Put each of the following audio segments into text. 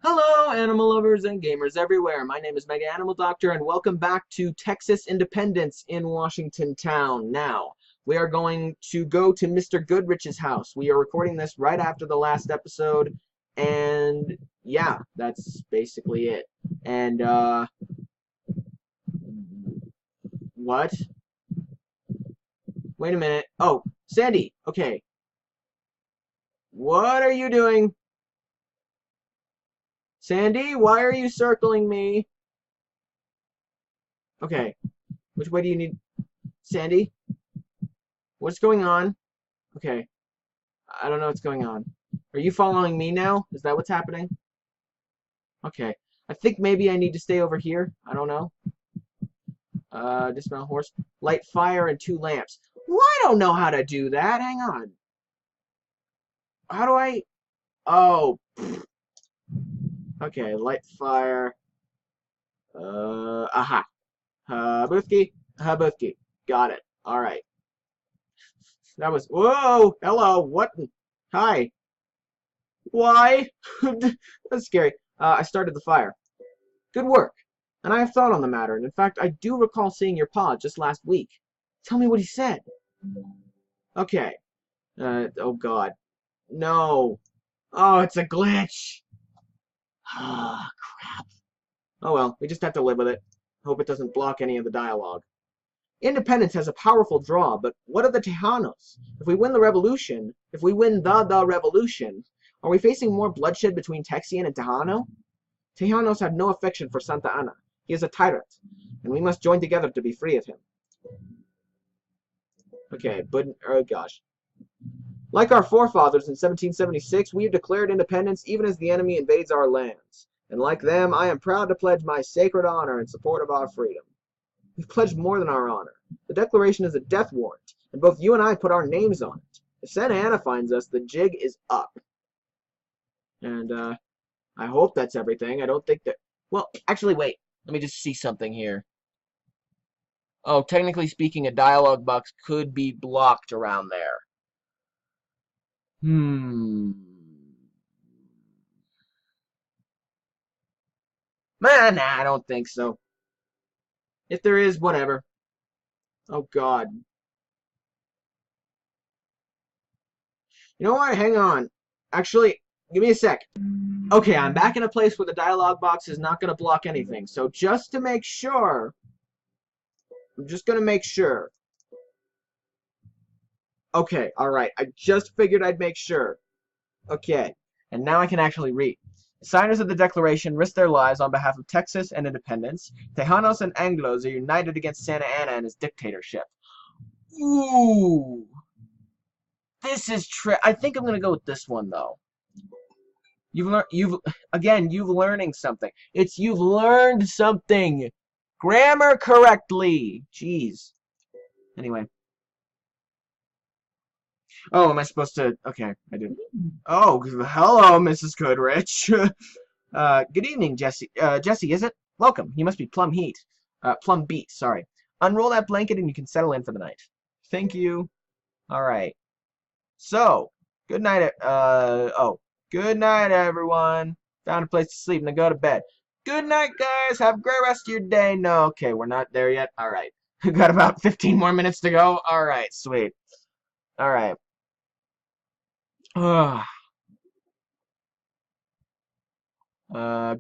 Hello, animal lovers and gamers everywhere. My name is Mega Animal Doctor, and welcome back to Texas Independence in Washington Town. Now, we are going to go to Mr. Goodrich's house. We are recording this right after the last episode, and yeah, that's basically it. And, what? Wait a minute. Oh, Sandy, okay. What are you doing? Sandy, why are you circling me? Okay, which way do you need? Sandy? What's going on? Okay, I don't know what's going on. Are you following me now? Is that what's happening? Okay. I think maybe I need to stay over here. I don't know. Dismount horse. Light fire and 2 lamps. Well, I don't know how to do that. Hang on. How do I... Oh. Okay, light fire. Aha. Habooski. Habooski. Got it. Alright. That was... Whoa! Hello! What? Hi. Why? That's scary. I started the fire. Good work. And I have thought on the matter, and in fact, I do recall seeing your pa just last week. Tell me what he said. Okay. Oh God. No. Oh, it's a glitch. Ah, crap. Oh well, we just have to live with it. Hope it doesn't block any of the dialogue. Independence has a powerful draw, but what of the Tejanos? If we win the revolution, if we win the revolution, are we facing more bloodshed between Texian and Tejano? Tejanos have no affection for Santa Anna. He is a tyrant, and we must join together to be free of him. Okay, but, oh gosh. Like our forefathers in 1776, we have declared independence even as the enemy invades our lands. And like them, I am proud to pledge my sacred honor in support of our freedom. We've pledged more than our honor. The declaration is a death warrant, and both you and I put our names on it. If Santa Anna finds us, the jig is up. And, I hope that's everything. I don't think that... Well, actually, wait. Let me just see something here. Oh, technically speaking, a dialogue box could be blocked around there. Nah, I don't think so. If there is, whatever. Oh, God. You know what? Hang on. Actually, give me a sec. Okay, I'm back in a place where the dialogue box is not going to block anything. So just to make sure, I'm just going to make sure. Okay, alright. I just figured I'd make sure. Okay, and now I can actually read. Signers of the Declaration risk their lives on behalf of Texas and independence. Tejanos and Anglos are united against Santa Anna and his dictatorship. Ooh. This is I think I'm going to go with this one, though. You've learning something. You've learned something. Grammar correctly. Jeez. Anyway. Oh, am I supposed to? Okay, I did. Oh, hello, Mrs. Goodrich. Good evening, Jessie. Jessie, is it? Welcome. You must be Plum Beat, sorry. Unroll that blanket and you can settle in for the night. Thank you. All right. So, good night. Good night, everyone. Found a place to sleep and then go to bed. Good night, guys. Have a great rest of your day. No, okay, we're not there yet. All right. We got about 15 more minutes to go. All right, sweet. All right.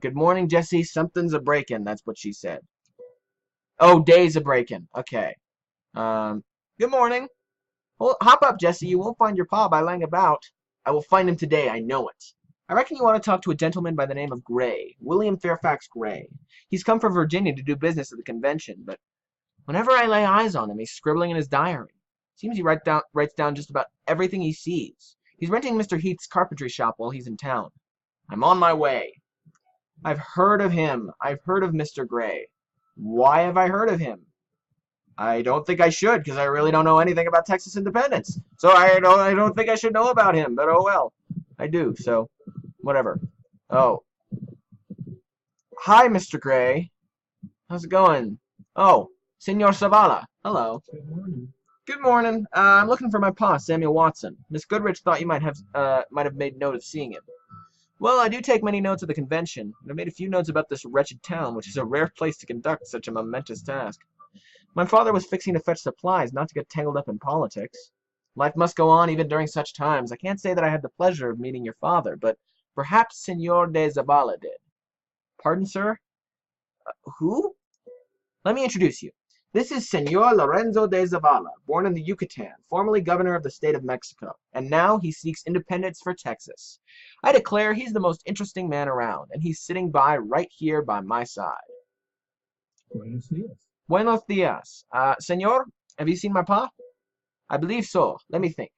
Good morning, Jessie. Something's a breaking. That's what she said. Oh, day's a breaking. Okay. Good morning. Well, hop up, Jessie. You won't find your pa by laying about. I will find him today. I know it. I reckon you want to talk to a gentleman by the name of Gray. William Fairfax Gray. He's come from Virginia to do business at the convention, but whenever I lay eyes on him, he's scribbling in his diary. Seems he writes down just about everything he sees. He's renting Mr. Heath's carpentry shop while he's in town. I'm on my way. I've heard of him. I've heard of Mr. Gray. Why have I heard of him? I don't think I should, because I really don't know anything about Texas independence. So I don't think I should know about him, but oh well. I do, so whatever. Oh. Hi, Mr. Gray. How's it going? Oh, Senor Zavala. Hello. Good morning. Good morning. I'm looking for my pa, Samuel Watson. Miss Goodrich thought you might have made note of seeing him. Well, I do take many notes of the convention, and I made a few notes about this wretched town, which is a rare place to conduct such a momentous task. My father was fixing to fetch supplies, not to get tangled up in politics. Life must go on even during such times. I can't say that I had the pleasure of meeting your father, but perhaps Senor de Zabala did. Pardon, sir? Who? Let me introduce you. This is Senor Lorenzo de Zavala, born in the Yucatan, formerly governor of the state of Mexico, and now he seeks independence for Texas. I declare he's the most interesting man around, and he's sitting by right here by my side. Buenos días. Buenos dias. Senor, have you seen my pa? I believe so. Let me think.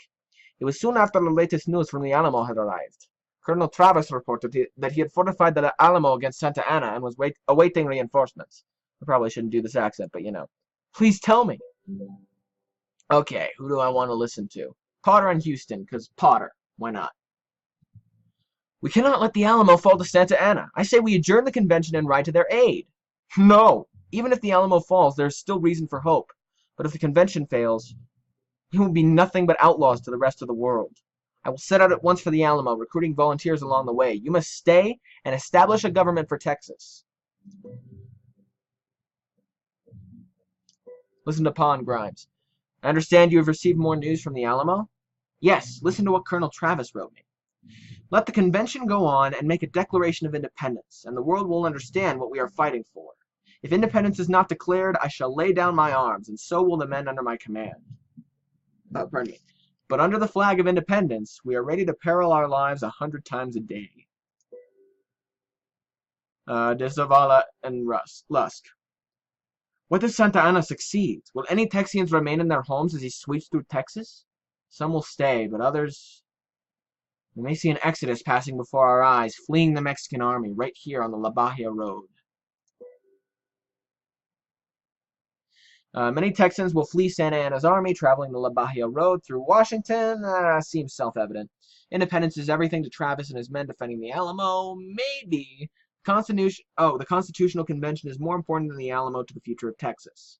It was soon after the latest news from the Alamo had arrived. Colonel Travis reported that he had fortified the Alamo against Santa Anna and was awaiting reinforcements. I probably shouldn't do this accent, but you know. Please tell me. Okay, who do I want to listen to? Potter and Houston, because Potter. Why not? We cannot let the Alamo fall to Santa Anna. I say we adjourn the convention and ride to their aid. No. Even if the Alamo falls, there is still reason for hope. But if the convention fails, we will be nothing but outlaws to the rest of the world. I will set out at once for the Alamo, recruiting volunteers along the way. You must stay and establish a government for Texas. Listen to Pa and Grimes. I understand you have received more news from the Alamo? Yes, listen to what Colonel Travis wrote me. Let the convention go on and make a declaration of independence, and the world will understand what we are fighting for. If independence is not declared, I shall lay down my arms, and so will the men under my command. Pardon me. But under the flag of independence, we are ready to peril our lives 100 times a day. De Zavala and Lusk. What if Santa Anna succeeds? Will any Texians remain in their homes as he sweeps through Texas? Some will stay, but others... We may see an exodus passing before our eyes, fleeing the Mexican army right here on the La Bahia Road. Many Texans will flee Santa Anna's army, traveling the La Bahia Road through Washington. Seems self-evident. Independence is everything to Travis and his men defending the Alamo. Maybe. The Constitutional Convention is more important than the Alamo to the future of Texas.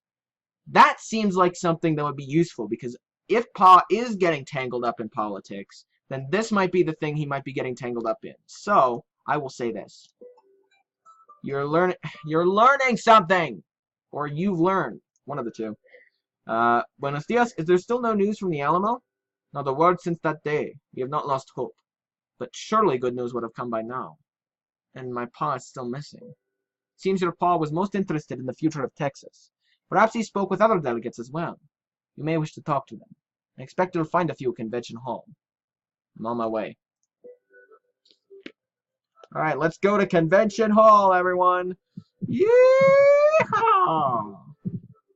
That seems like something that would be useful, because if Pa is getting tangled up in politics, then this might be the thing he might be getting tangled up in. So, I will say this. You're learning something! Or you've learned. One of the two. Buenos dias. Is there still no news from the Alamo? Not a word since that day. We have not lost hope. But surely good news would have come by now. And my pa is still missing. Seems your pa was most interested in the future of Texas. Perhaps he spoke with other delegates as well. You may wish to talk to them. I expect you'll find a few at Convention Hall. I'm on my way. Alright, let's go to Convention Hall, everyone! Yeehaw!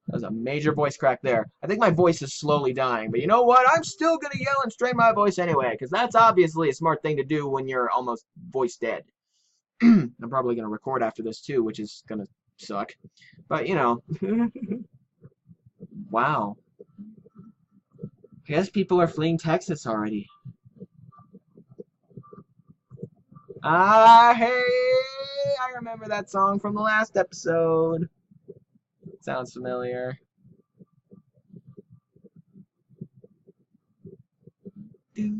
That was a major voice crack there. I think my voice is slowly dying, but you know what? I'm still going to yell and strain my voice anyway, because that's obviously a smart thing to do when you're almost voice dead. I'm probably going to record after this too, which is going to suck. But, you know. Wow. I guess people are fleeing Texas already. Hey! I remember that song from the last episode. Sounds familiar. Yeah.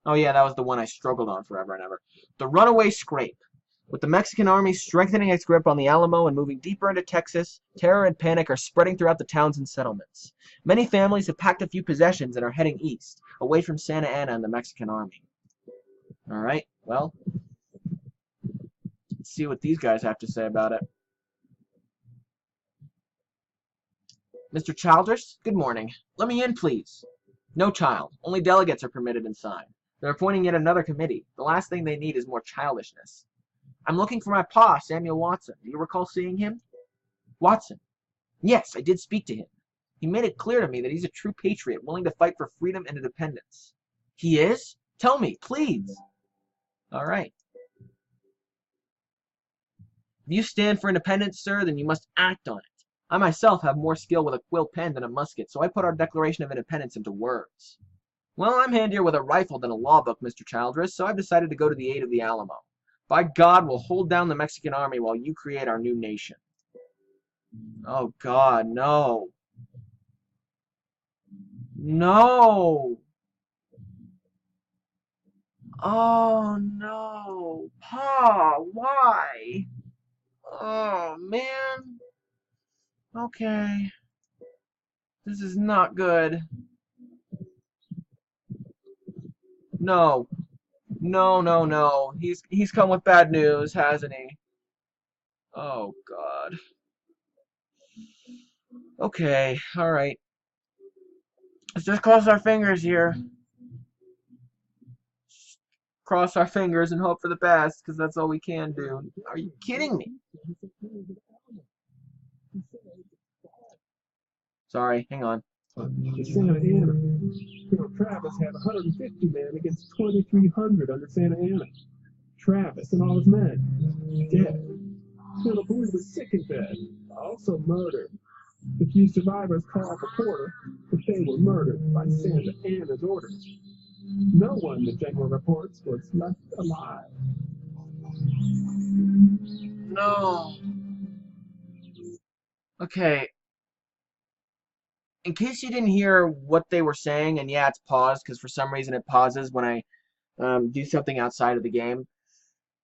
Oh yeah, that was the one I struggled on forever and ever. The Runaway Scrape. With the Mexican army strengthening its grip on the Alamo and moving deeper into Texas, terror and panic are spreading throughout the towns and settlements. Many families have packed a few possessions and are heading east, away from Santa Anna and the Mexican army. Alright, well, let's see what these guys have to say about it. Mr. Childress, good morning. Let me in, please. No, child. Only delegates are permitted inside. They're appointing yet another committee. The last thing they need is more childishness. I'm looking for my pa, Samuel Watson. Do you recall seeing him? Watson. Yes, I did speak to him. He made it clear to me that he's a true patriot, willing to fight for freedom and independence. He is? Tell me, please. All right. If you stand for independence, sir, then you must act on it. I myself have more skill with a quill pen than a musket, so I put our Declaration of Independence into words. Well, I'm handier with a rifle than a law book, Mr. Childress, so I've decided to go to the aid of the Alamo. By God, we'll hold down the Mexican army while you create our new nation. Oh, God, no. No! Oh no! Pa, why? Oh man. Okay. This is not good. No. No, no, no. He's come with bad news, hasn't he? Oh god. Okay, alright. Let's just cross our fingers here. Cross our fingers and hope for the best, because that's all we can do. Are you kidding me? Sorry, hang on. The Santa Ana. Colonel Travis had 150 men against 2,300 under Santa Ana. Travis and all his men dead. Colonel Bowie was sick in bed, also murdered. The few survivors called the reporter that they were murdered by Santa Ana's orders. No one, the general reports, was left alive. No. Okay. In case you didn't hear what they were saying, and yeah, it's paused, because for some reason it pauses when I do something outside of the game.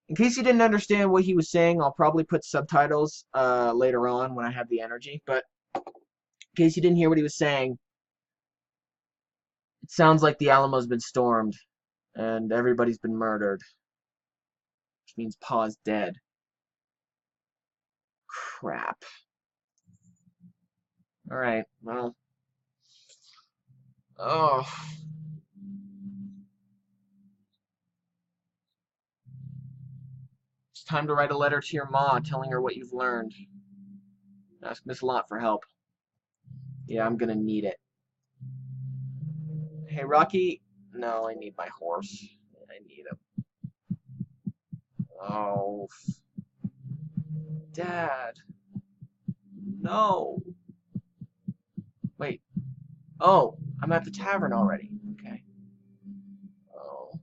In case you didn't understand what he was saying, I'll probably put subtitles later on when I have the energy, but in case you didn't hear what he was saying, it sounds like the Alamo's been stormed, and everybody's been murdered. Which means Pa's dead. Crap. Alright, well. Oh. It's time to write a letter to your ma telling her what you've learned. Ask Miss Lot for help. Yeah, I'm gonna need it. Hey, Rocky. No, I need my horse. I need him. Oh. Dad. No. Wait. Oh, I'm at the tavern already. Okay. Oh.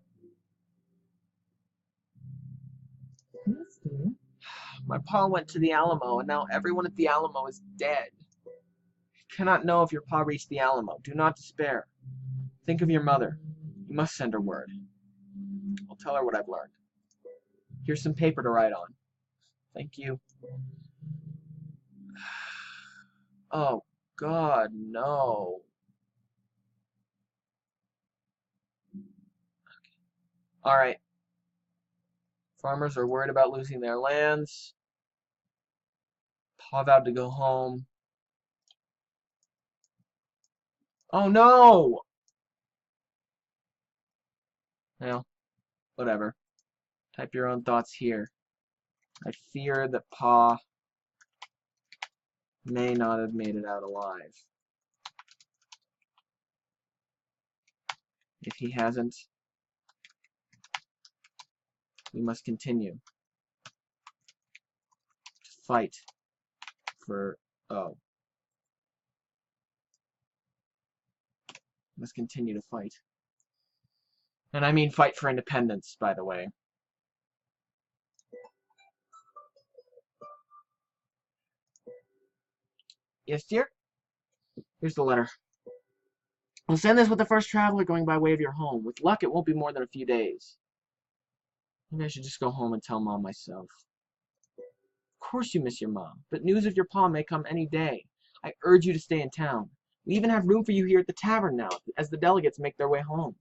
Yes, dear. My pa went to the Alamo, and now everyone at the Alamo is dead. You cannot know if your pa reached the Alamo. Do not despair. Think of your mother. You must send her word. I'll tell her what I've learned. Here's some paper to write on. Thank you. Oh, God, no. All right. Farmers are worried about losing their lands. Pa vowed to go home. Oh, no! Well, whatever. Type your own thoughts here. I fear that Pa may not have made it out alive. If he hasn't, we must continue to fight for... Oh. We must continue to fight. And I mean fight for independence, by the way. Yes, dear? Here's the letter. I'll send this with the first traveler going by way of your home. With luck, it won't be more than a few days. Maybe I should just go home and tell Mom myself. Of course you miss your mom, but news of your pa may come any day. I urge you to stay in town. We even have room for you here at the tavern now, as the delegates make their way home.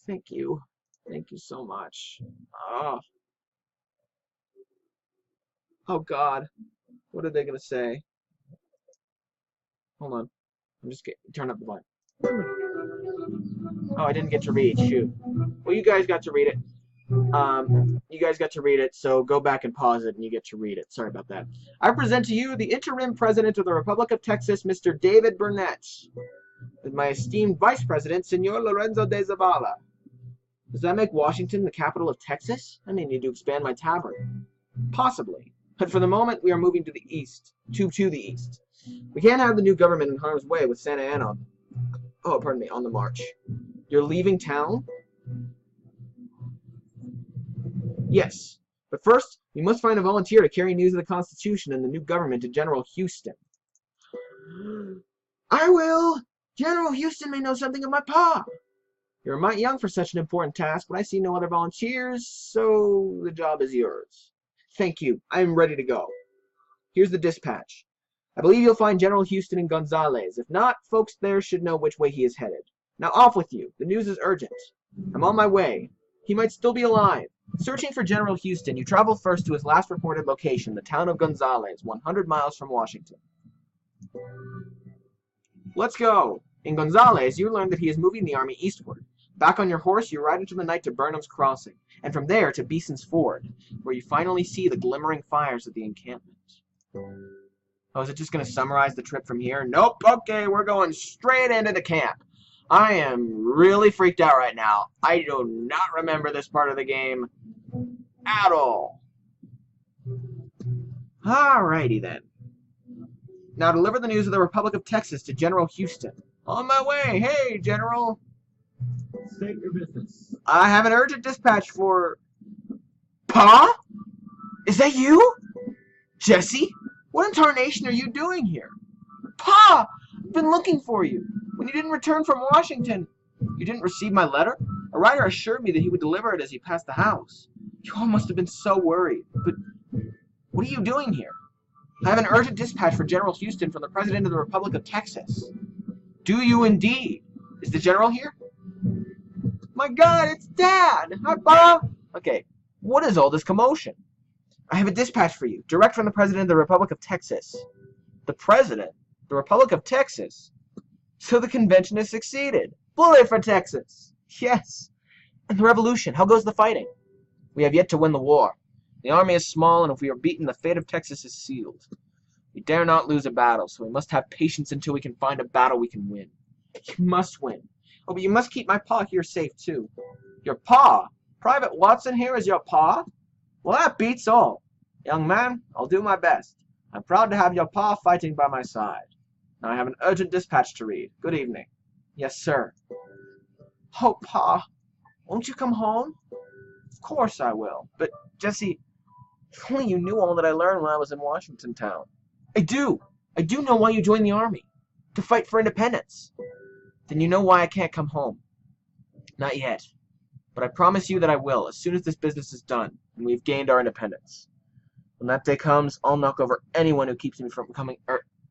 Thank you. Thank you so much. Oh. Oh, God. What are they going to say? Hold on. I'm just turn up the volume. Oh, I didn't get to read. Shoot. Well, you guys got to read it. You guys got to read it, so go back and pause it and you get to read it. Sorry about that. I present to you the interim president of the Republic of Texas, Mr. David Burnett, and my esteemed vice president, Senor Lorenzo de Zavala. Does that make Washington the capital of Texas? I may need to expand my tavern. Possibly. But for the moment, we are moving to the east. To the east. We can't have the new government in harm's way with Santa Ana. Oh, pardon me, on the march. You're leaving town? Yes. But first, we must find a volunteer to carry news of the Constitution and the new government to General Houston. I will! General Houston may know something of my pa. You're a mite young for such an important task, but I see no other volunteers, so the job is yours. Thank you. I am ready to go. Here's the dispatch. I believe you'll find General Houston in Gonzales. If not, folks there should know which way he is headed. Now off with you. The news is urgent. I'm on my way. He might still be alive. Searching for General Houston, you travel first to his last reported location, the town of Gonzales, 100 miles from Washington. Let's go. In Gonzales, you learn that he is moving the army eastward. Back on your horse, you ride into the night to Burnham's Crossing, and from there to Beeson's Ford, where you finally see the glimmering fires of the encampment. Oh, is it just going to summarize the trip from here? Nope. Okay, we're going straight into the camp. I am really freaked out right now. I do not remember this part of the game at all. Alrighty then. Now deliver the news of the Republic of Texas to General Houston. On my way. Hey, General. State your business. I have an urgent dispatch for... Pa? Is that you? Jessie? What in tarnation are you doing here? Pa! I've been looking for you. When you didn't return from Washington, you didn't receive my letter? A writer assured me that he would deliver it as he passed the house. You all must have been so worried. But what are you doing here? I have an urgent dispatch for General Houston from the President of the Republic of Texas. Do you indeed? Is the General here? My God, it's Dad! Hi, Pa! Okay, what is all this commotion? I have a dispatch for you, direct from the President of the Republic of Texas. The President? The Republic of Texas? So the convention has succeeded. Bullet for Texas! Yes. And the revolution, how goes the fighting? We have yet to win the war. The army is small, and if we are beaten, the fate of Texas is sealed. We dare not lose a battle, so we must have patience until we can find a battle we can win. You must win. Oh, but you must keep my pa here safe, too. Your pa? Private Watson here is your pa? Well, that beats all. Young man, I'll do my best. I'm proud to have your pa fighting by my side. Now I have an urgent dispatch to read. Good evening. Yes, sir. Oh, Pa, won't you come home? Of course I will. But, Jessie, if only you knew all that I learned when I was in Washington town. I do. I do know why you joined the army. To fight for independence. Then you know why I can't come home. Not yet. But I promise you that I will, as soon as this business is done, and we've gained our independence. When that day comes, I'll knock over anyone who keeps me from coming...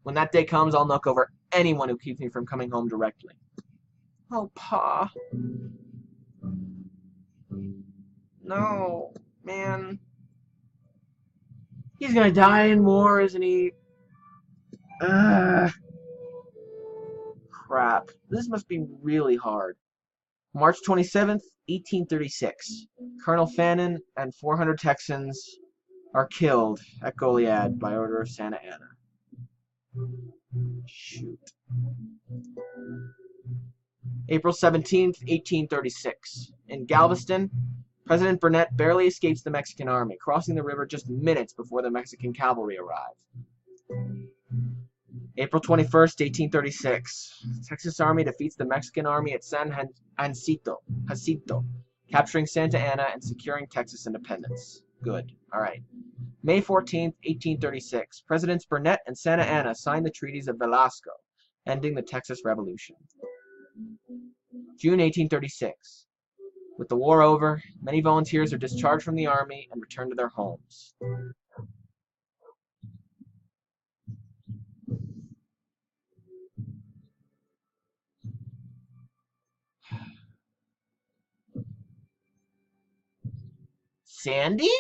When that day comes, I'll knock over anyone who keeps me from coming home directly. Oh, Pa. No, man. He's gonna die in war, isn't he? Crap. This must be really hard. March 27th, 1836. Colonel Fannin and 400 Texans are killed at Goliad by order of Santa Anna. Shoot. April 17th, 1836. In Galveston, President Burnett barely escapes the Mexican army, crossing the river just minutes before the Mexican cavalry arrive. April 21st, 1836. Texas Army defeats the Mexican army at San Jacinto, capturing Santa Anna and securing Texas independence. Good. All right. May 14th, 1836. Presidents Burnett and Santa Anna signed the treaties of Velasco, ending the Texas Revolution. June 1836. With the war over, many volunteers are discharged from the army and return to their homes. Sandy?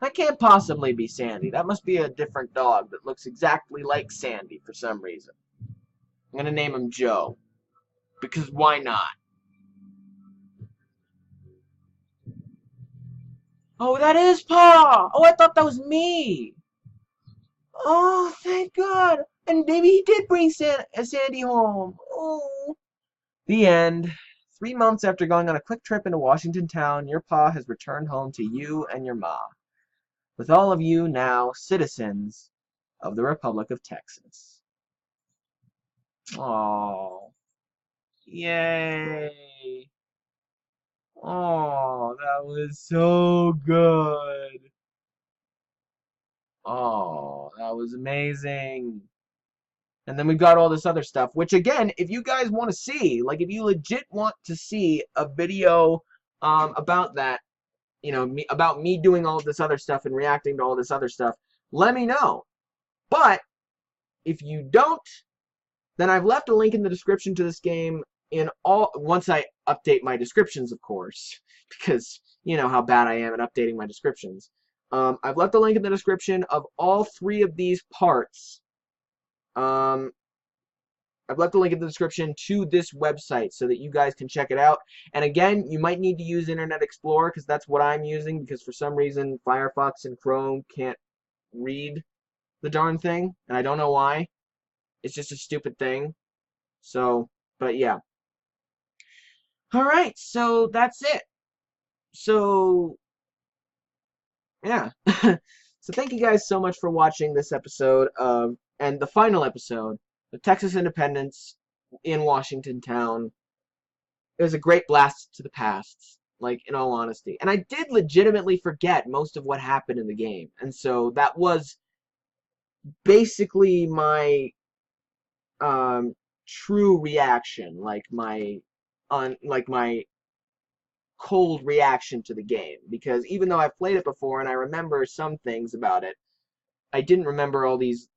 That can't possibly be Sandy. That must be a different dog that looks exactly like Sandy for some reason. I'm gonna name him Joe. Because why not? Oh, that is Pa! Oh, I thought that was me! Oh, thank God! And maybe he did bring Sandy home. Oh. The end. 3 months after going on a quick trip into Washington town, your Pa has returned home to you and your Ma. With all of you now citizens of the Republic of Texas. Oh. Yay. Oh, that was so good. Oh, that was amazing. And then we've got all this other stuff, which again, if you guys want to see, like if you legit want to see a video about that, you know, about me doing all this other stuff and reacting to all this other stuff, let me know. But if you don't, then I've left a link in the description to this game once I update my descriptions, of course, because you know how bad I am at updating my descriptions. I've left a link in the description of all 3 of these parts. I've left a link in the description to this website so that you guys can check it out. And again, you might need to use Internet Explorer because that's what I'm using, because for some reason Firefox and Chrome can't read the darn thing, and I don't know why. It's just a stupid thing. So, but yeah. Alright, so that's it. So, yeah. So thank you guys so much for watching this episode of, and the final episode of Texas Independence in Washington Town. It was a great blast to the past, like, in all honesty. And I did legitimately forget most of what happened in the game. And so that was basically my true reaction, like my cold reaction to the game, because even though I've played it before and I remember some things about it, I didn't remember all these,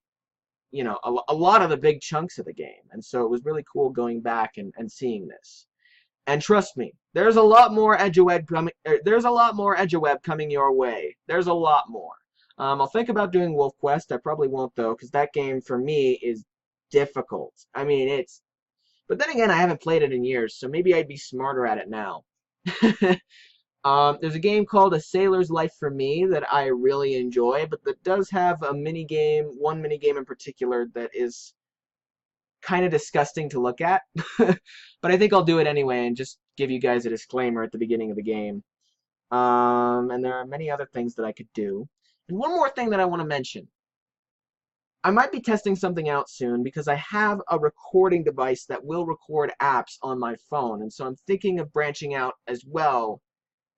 you know, a lot of the big chunks of the game. And so it was really cool going back and seeing this. And trust me, there's a lot more Edgeweb coming your way. There's a lot more. I'll think about doing Wolf Quest. I probably won't, though, because that game for me is difficult. I mean, but then again, I haven't played it in years, so maybe I'd be smarter at it now. There's a game called A Sailor's Life for Me that I really enjoy, but that does have one mini game in particular that is kind of disgusting to look at. But I think I'll do it anyway and just give you guys a disclaimer at the beginning of the game. And there are many other things that I could do. And one more thing that I want to mention. I might be testing something out soon because I have a recording device that will record apps on my phone. And so I'm thinking of branching out as well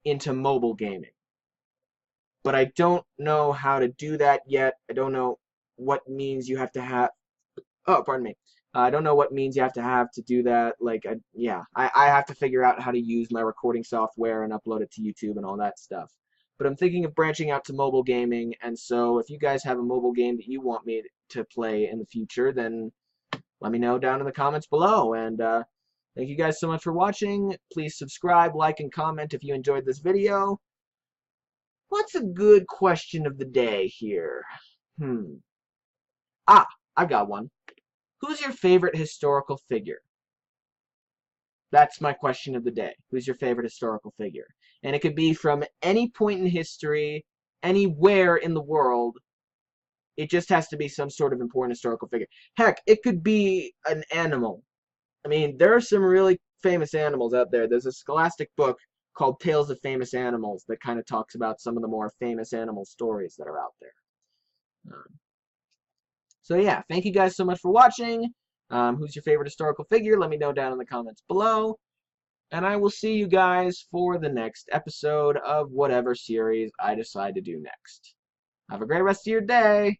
into mobile gaming. But I don't know how to do that yet. I don't know what means you have to have. Oh, pardon me. I don't know what means you have to do that. Like, I have to figure out how to use my recording software and upload it to YouTube and all that stuff. But I'm thinking of branching out to mobile gaming, and so if you guys have a mobile game that you want me to play in the future, then let me know down in the comments below. And thank you guys so much for watching. Please subscribe, like, and comment if you enjoyed this video. What's a good question of the day here? I've got one. Who's your favorite historical figure? That's my question of the day. Who's your favorite historical figure? And it could be from any point in history, anywhere in the world. It just has to be some sort of important historical figure. Heck, it could be an animal. I mean, there are some really famous animals out there. There's a scholastic book called Tales of Famous Animals that kind of talks about some of the more famous animal stories that are out there. So yeah, thank you guys so much for watching. Who's your favorite historical figure? Let me know down in the comments below. And I will see you guys for the next episode of whatever series I decide to do next. Have a great rest of your day.